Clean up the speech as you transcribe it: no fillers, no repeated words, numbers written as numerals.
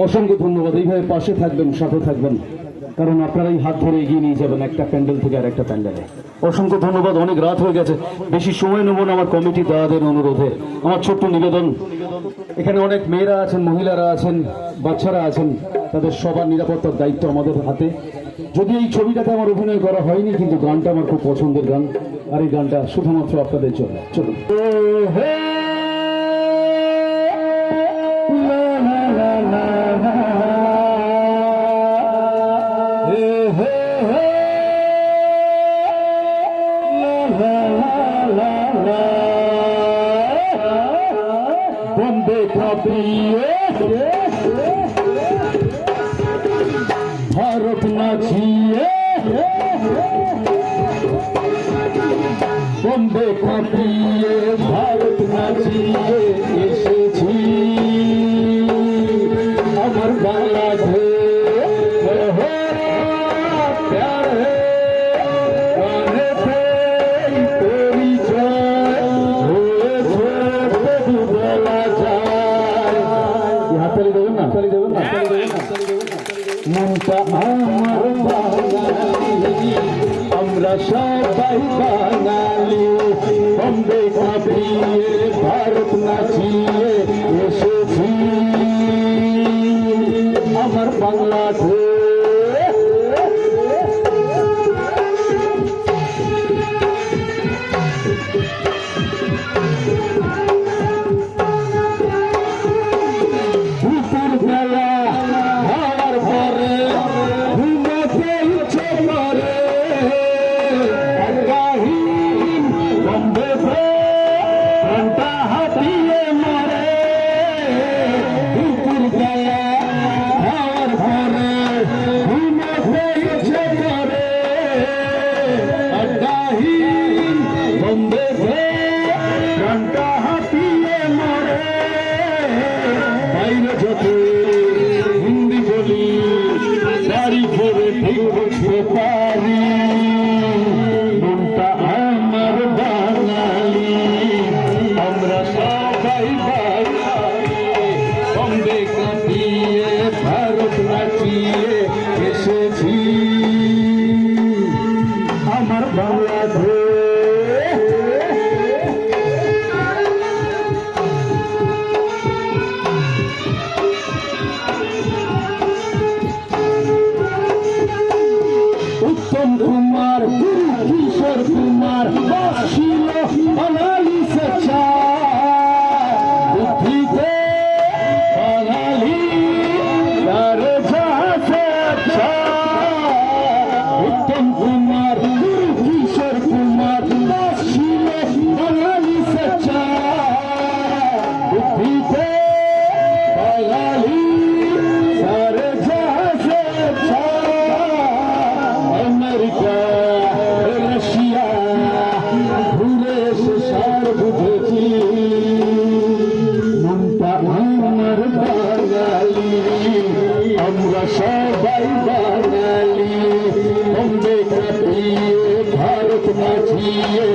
অসংখ্য ধন্যবাদ। এইভাবে পাশে থাকবেন, সাথে থাকবেন, কারণ আপনারাই হাত ধরে এগিয়ে নিয়ে যাবেন একটা প্যান্ডেল থেকে আর একটা প্যান্ডেলে। অসংখ্য ধন্যবাদ। অনেক রাত হয়ে গেছে, বেশি সময় নেব না। আমার কমিটি দাদাদের অনুরোধে আমার ছোট্ট নিবেদন, এখানে অনেক মেয়েরা আছেন, মহিলারা আছেন, বাচ্চারা আছেন, তাদের সবার নিরাপত্তার দায়িত্ব আমাদের হাতে। যদি এই ছবিটাতে আমার অভিনয় করা হয়নি, কিন্তু গানটা আমার খুব পছন্দের গান, আর এই গানটা শুধুমাত্র আপনাদের জন্য। চলুন। বন্দে ভারত নাচিয়ে, বন্দে কাঁপিয়ে ভারত নাচিয়ে এসেছি আমার বাংলাদেশ। মনটা আমার বাঙালি, আমরা সবাই বাঙালি, বন্দে কাঁপিয়ে ভারত নাচিয়ে এসেছি আমার বাংলাদেশ। হিন্দি বলি বাড়ি করে ঠিক বুঝতে পারি, মনটা আমার বাঙালি, আমরা সবাই বাঙালি, বন্দে কাঁপিয়ে ভারত নাচিয়ে এসেছি আমার বাংলাদেশ। উত্তম কুমার, কিশোর কুমার ছিল বাঙালি সচ্চা, বুদ্ধিতে বাঙালি তার সচ্চা। উত্তম কুমার, কিশোর কুমার ছিল বাঙালি সচ্চা, বুদ্ধিতে বাঙালি তার সচ্চা। রাশিয়া ঘুরে এসে সার বুঝেছি, মনটা আমার বাঙালি, আমরা সবাই বাঙালি, বন্দে কাঁপিয়ে ভারত নাচিয়ে